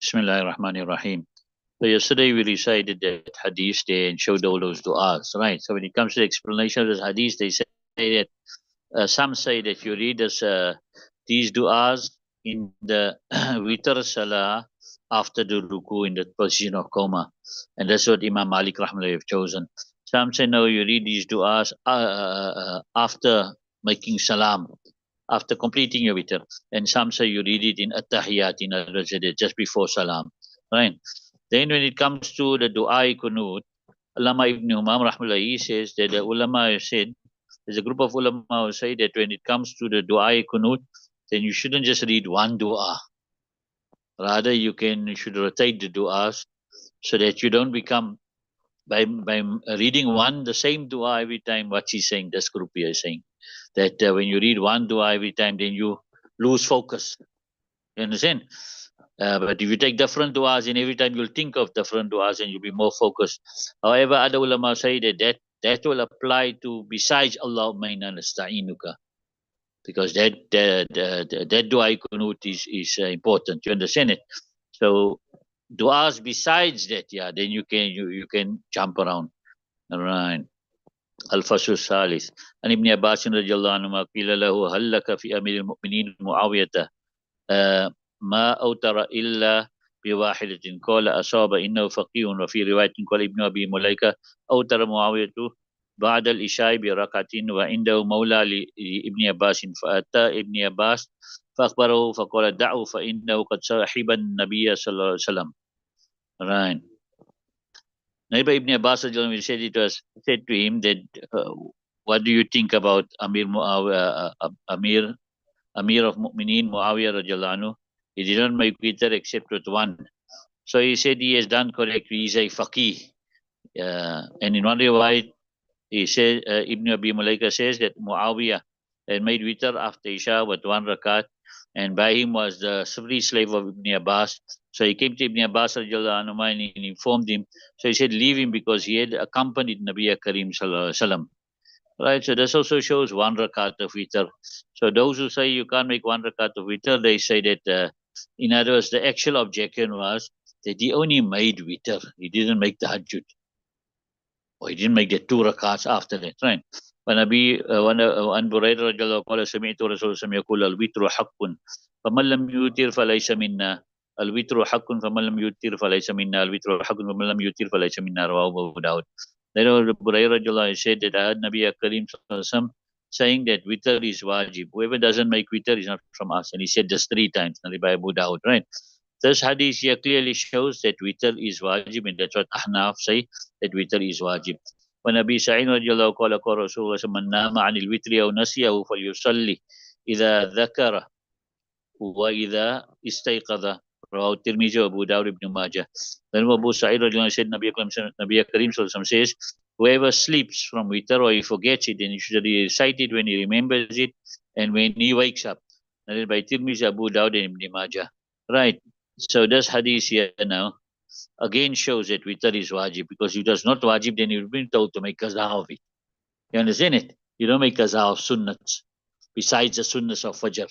Bismillahir Rahmanir Rahim. So yesterday we recited that hadith there and showed all those du'as, right? So when it comes to the explanation of this hadith, they say that some say that you read these du'as in the witr salah after the ruku in the position of coma, and that's what Imam Malik rahmatullahi have chosen. Some say no, you read these du'as after making salam, after completing your witr, and some say you read it in at-tahiyat, in other words, just before salam, right? Then when it comes to the du'a kunut, Ulama Ibn Umar rahmatullahi says that the ulama have said, there's a group of ulama who say that when it comes to the du'a kunut, then you shouldn't just read one du'a. Rather, you should rotate the du'as so that you don't become, by reading the same du'a every time, what she's saying, this group here is saying, that when you read one du'a every time, then you lose focus. You understand? But if you take different du'as, and every time you'll think of different du'as and you'll be more focused. However, other ulama say that will apply to besides Allahumma inna nasta'inuka, because that du'a kunut is important. You understand it? So du'as besides that, yeah, then you can jump around. All right. الفصل الثالث عن ابن عباس رضي الله عنهما قيل له هل لك في أمير المؤمنين معاوية ما أوتر إلا بواحدة قال أصاب إنه فقيه. وفي رواية قال ابن أبي مليكة أوتر معاوية بعد العشاء بركعتين وعنده مولى لابن عباس فأتى ابن عباس فأخبره فقال دعه فإنه قد صاحب النبي صلى الله عليه وسلم. Right. Nabi Ibn Abbas said to him that what do you think about Amir of Mu'mineen Muawiyah radiallahu anhu? He didn't make witr except with one. So he said he has done correctly. He's a faqih. And in one riwayat, he said, Ibn Abi Mulaika says that Muawiyah had made witr after Isha with one rakat, and by him was the free slave of Ibn Abbas. So he came to Ibn Abbas radiallahu anhu and he informed him. So he said, leave him, because he had accompanied Nabi Karim sallallahu alaihi wasallam. Right, so this also shows one rakat of witr. So those who say you can't make one rakat of witr, they say that, in other words, the actual objection was that he only made witr. He didn't make tahajjud. Or he didn't make the two rakats after that, right? وعن بريدة رضي الله قال سمعت رسول الله يقول الوتر حق فمن لم يوتر فليس منا الوتر حق فمن لم يوتر فليس منا الوتر حق فمن لم يوتر فليس منا رواه أبو داود. Then Burayrah radiallahu anhu said that I heard Nabi Karim saying that witr is wajib. Whoever doesn't make witr is not from us. And he said this 3 times, Nabi by Abu Dawud, right? This hadith here clearly shows that witr is wajib, and that's what Ahnaf say, that witr is wajib. When Nabi Sa'id radiallahu anhu qala Rasulullah man nama anil witri aw nasiyahu falyusalli idha dhakara wa idha istayqadha. Rawahu Tirmidhi, Abu Dawud, Ibn Majah. Then Abu Sa'id radiallahu anhu said, Nabi Karim says, whoever sleeps from witr or he forgets it, then he should recite it when he remembers it and when he wakes up. And then by Tirmidhi, Abu Dawud, and Ibn Majah. Right. So this hadith here now again shows that witr is wajib, because if it was not wajib, then you've been told to make qaza of it. You understand it? You don't make qaza of sunnats besides the sunnats of fajr.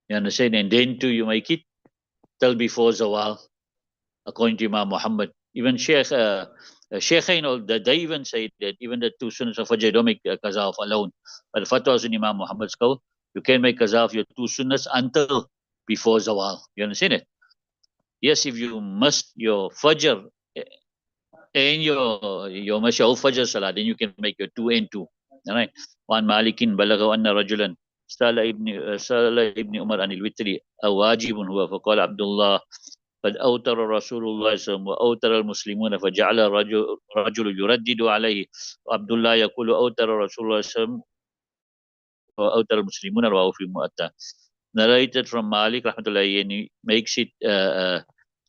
You understand? And then too, you make it till before zawal, according to Imam Muhammad. Even Shaykhain, they even say that even the 2 sunnahs of fajr don't make qaza of alone. But the fatwas in Imam Muhammad's call, you can make qaza of your 2 sunnahs until before zawal. You understand it? Yes, if you must your fajr and your must your fajr salah, then you can make your 2 and 2. All right. One Malikin balagha anna rajulan سأل ابن عمر عن الوتر أواجب هو فقال عبد الله قد أوتر رسول الله صلى الله عليه وسلم وأوتر المسلمون فجعل رجل يردد عليه وعبد الله يقول أوتر رسول الله صلى الله عليه وسلم وأوتر المسلمون رواه في المؤتة. Narrated from Malik rahmatullahi, and he makes it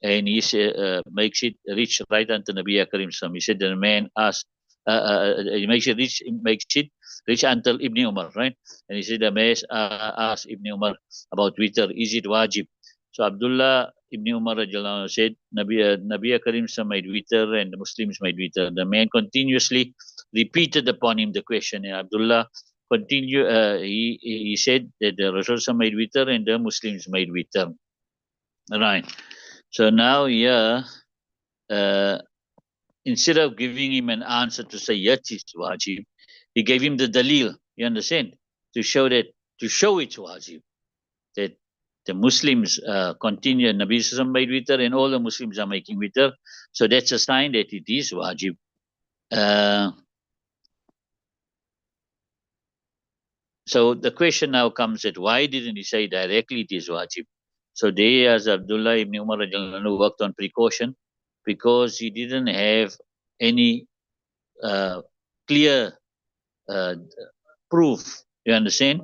makes it reach right unto Nabi Karim. He said the man asked, he makes it reach until Ibn Umar, right? And he said the man asked Ibn Umar about witr, is it wajib? So Abdullah Ibn Umar said Nabi Karim made witr and the Muslims made witr. The man continuously repeated upon him the question, and Abdullah he said that the Rasul made witr and the Muslims made witr. Right. So now here, instead of giving him an answer to say yes, it's wajib, he gave him the dalil. You understand? To show it's wajib, that the Muslims continue. Nabi Sallallahu made witr, and all the Muslims are making witr. So that's a sign that it is wajib. So the question now comes that why didn't he say directly it is wajib? So they, as Abdullah ibn Umar radiallahu anhu, worked on precaution because he didn't have any clear proof, you understand,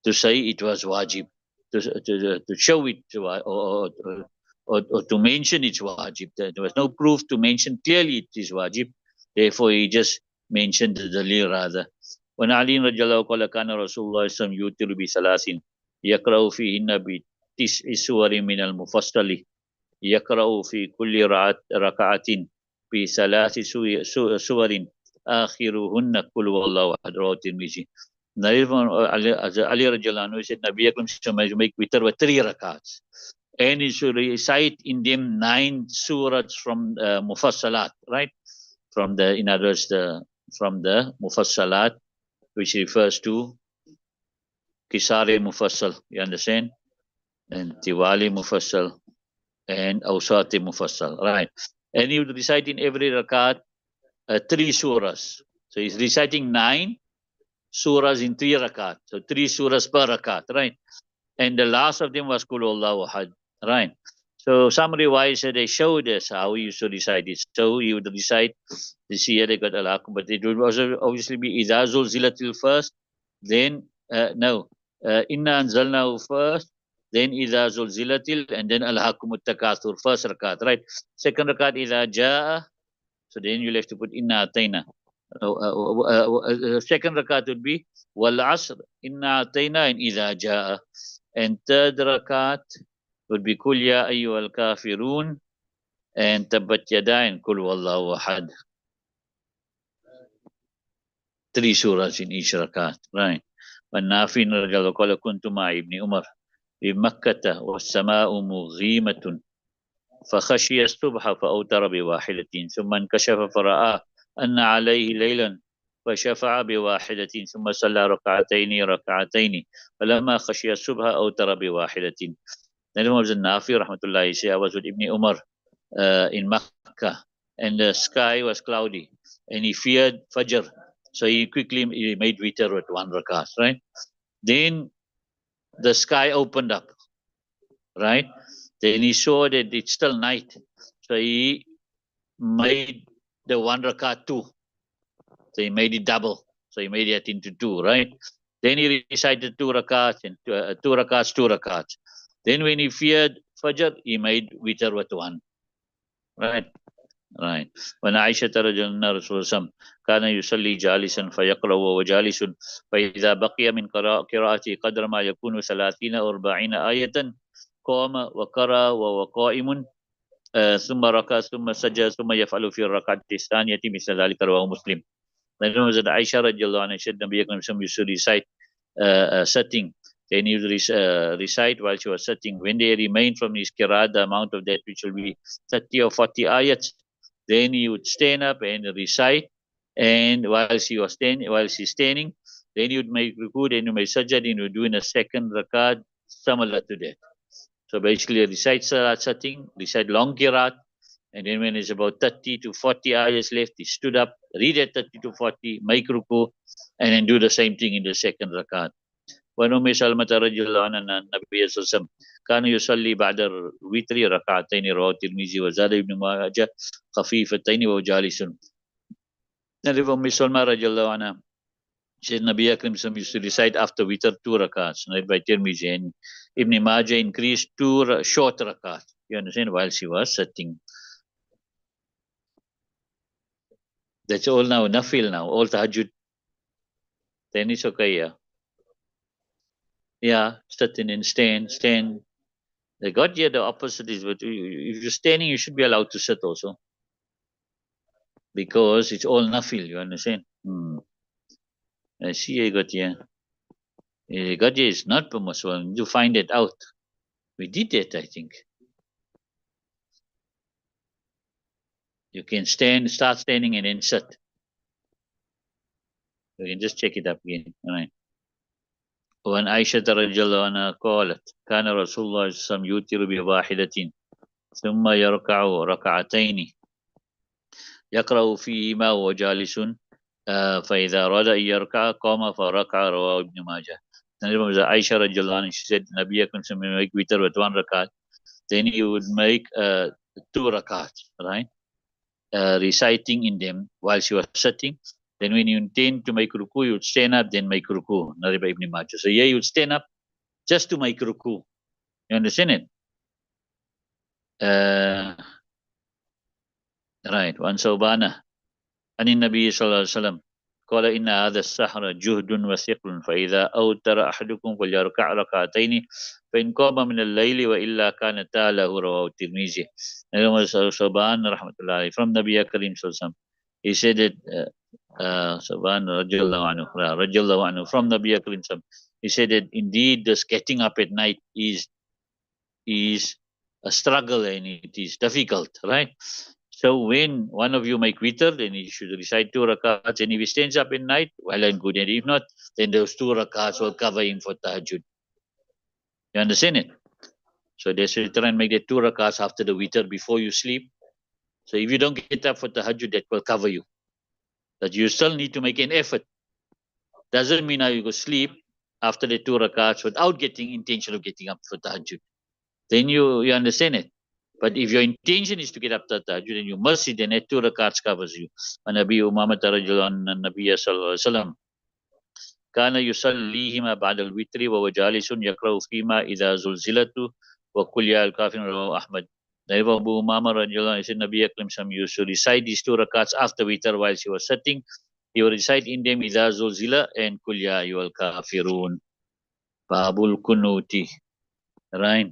to say it was wajib, to show it or to mention it's wajib. There was no proof to mention clearly it is wajib. Therefore, he just mentioned the dalil rather. When Ali radiallahu anhu kana Rasulullah sallam yutiru bi salasin yakra'u fihinna bi tis'i suwari min al-mufassali yakra'u fi kulli raka'atin bi salasi suwarin akhiruhunna kul wallahu ahad rawahu Tirmidhi. Ali radiallahu anhu said Nabi Akram should make witr with 3 rakats, and he should recite in them 9 surahs from Mufassalat, right? From the, in other words, from the Mufassalat, which refers to Kisari Mufassal, you understand? And Tiwali Mufassal and Awsati Mufassal, right? And he would recite in every rakat 3 surahs. So he's reciting 9 surahs in 3 rakat. So 3 surahs per rakat, right? And the last of them was Kul Allahu Ahad, right? So some riwayat said they showed us how he used to recite it. So he would recite the Siyah they got al but it would also obviously be Idha Zulzilatil first, then Inna Anzalnahu first, then Idha Zulzilatil, and then Al-Hakumut Takathur, first rakat, right? Second rakat Idha Ja'a, so then you'll have to put Inna Atayna. Second rakat would be Wal Asr, Inna Atayna, and Idha Ja'a. And third rakat would be Kul Ya Ayyuhal Kafirun, and Tabbat Yada, and Kul Wallahu Ahad. 3 surahs in each rakat, right? والنافع رضي الله قال كنت مع ابن عمر بمكة والسماء مغيمة فخشي الصبح فأوتر بواحدة ثم انكشف فرأى أن عليه ليلا فشفع بواحدة ثم صلى ركعتين فلما خشي الصبح أوتر بواحدة. Then was Nafi rahmatullahi say I was with Ibn Umar in Makkah, and the sky was cloudy and he feared Fajr. So he made witr with 1 rakat, right? Then the sky opened up, right? Then he saw that it's still night. So he made the 1 rakat 2. So he made it double. So he made it into 2, right? Then he recited 2 rakats and 2 rakats, 2 rakats. Then when he feared Fajr, he made witr with 1, right? Right. When Aisha رضي Rasulullah كان يصلي جالسا فيقرأ وهو جالس فإذا بقي من قراءته قدر ما يكون 30 أو 40 آية قام وقرأ وهو قائم ثم ركع ثم سجد ثم يفعل في الركعة الثانية مثل ذلك رواه مسلم. Then was that Aisha radiallahu anha said Nabi Akram used to recite sitting. Then he would recite while she was sitting. When they remained from his qiraat, the amount of that which will be 30 or 40 ayats, then he would stand up and recite. And while she's standing, then he would make ruku, then he would make sajjad, and he would do in a second rakat similar to that. So basically, recite salat sitting, recite long qiraat, and then when it's about 30 to 40 ayahs left, he stood up, read at 30 to 40, make ruku, and then do the same thing in the second rakat. وأم سلمة رضي الله عنها أن النبي صلى الله عليه وسلم كان يصلي بعد الوتر ركعتين رواه الترمذي وزاد ابن ماجه خفيفتين وهو جالس. And if Umm Salma radiallahu anha said Nabi Akram used to recite after witr 2 rakats, right, by Tirmidhi, and Ibn Majah increased 2 short rakats, you understand, while she was sitting. That's all now, nafil now, all tahajjud. Then it's okay, yeah. Yeah, sitting and stand. They got here the opposite is, but if you're standing, you should be allowed to sit also. Because it's all nafil, you understand? I see I got here. I got here is not permissible. You find it out. We did that, I think. You can stand, start standing, and then sit. You can just check it up again. All right. وعن عائشة رضي الله عنها قالت كان رسول الله صلى الله عليه وسلم يوتر بواحدة ثم يركع ركعتين يقرأ فيهما وهو جالس فإذا أراد أن يركع قام فركع رواه ابن ماجه. Aisha radiallahu anha, she said Nabi Akram will make witr with 1 rakat, then he would make 2 rakats, right? Reciting in them while she was sitting. Then when you intend to make ruku, you would stand up, then make ruku. Narrated by Ibn Majah. So here you would stand up just to make ruku. You understand it? Right. One Sobana. عن النبي صلى الله عليه وسلم قال إن هذا السحر جهد وثقل فإذا أوتر أحدكم فليركع ركعتين فإن قام من الليل وإلا كان له رواه الترمذي. Soban rahmatullah from Nabi Karim sallallahu alaihi wasallam. He said that Soban radiallahu anhu from Nabi Karim sallallahu alaihi wasallam. He said that indeed this getting up at night is a struggle and it is difficult, right? So when one of you make witr, then he should recite 2 rakats. And if he stands up at night, well and good. And if not, then those 2 rakats will cover him for tahajjud. You understand it? So they should try and make the 2 rakats after the witr before you sleep. So if you don't get up for tahajjud, that will cover you. But you still need to make an effort. Doesn't mean now you go sleep after the 2 rakats without getting intention of getting up for tahajjud. Then you understand it. But if your intention is to get up to tahajjud and you must see, then that 2 rakats covers you. And Nabi Umamah radiallahu anhu, Nabi sallallahu alaihi wasallam, كان يصليهما بعد الوتر وهو جالس يقرأ فيما إذا زلزلت وقل يا الكافرون رواه أحمد. Therefore, Abu Umamah radiallahu anhu said Nabi Akram used to recite these 2 rakats after witr while she was sitting. He would recite in them إذا زلزل and قل يا أيها الكافرون. Babul kunuti. Right?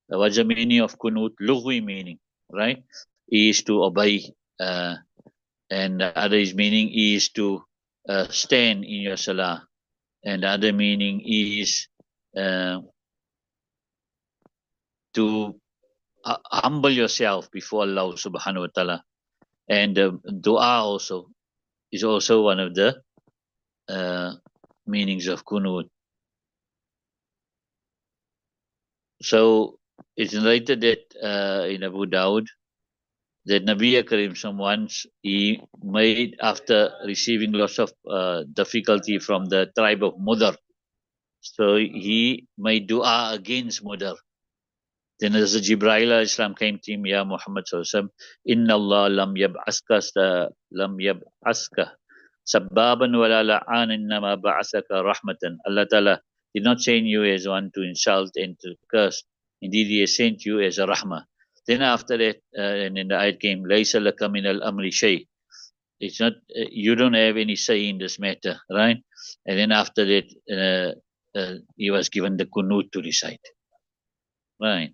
What's the meaning of kunut? Lugwi meaning, right? Is to obey, and the other is meaning is to stand in your salah, and the other meaning is to humble yourself before Allah subhanahu wa ta'ala. And dua also is also one of the meanings of kunut. So it's narrated that in Abu Dawud that Nabi Karim once he made after receiving lots of difficulty from the tribe of Mudar. So he made dua against Mudar. Then as Jibreel Islam came to him, Ya Muhammad Sallallahu Inna Allah lam yab'aska sabbaban wala la'an innama ba'asaka rahmatan. Allah Ta'ala did not send you as one to insult and to curse. Indeed, He has sent you as a rahmah. Then after that, and then the ayat came, Laysa laka min al-amri shay. It's not, you don't have any say in this matter, right? And then after that, he was given the kunut to recite. Right.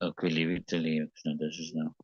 Okay, leave it. No, this is now.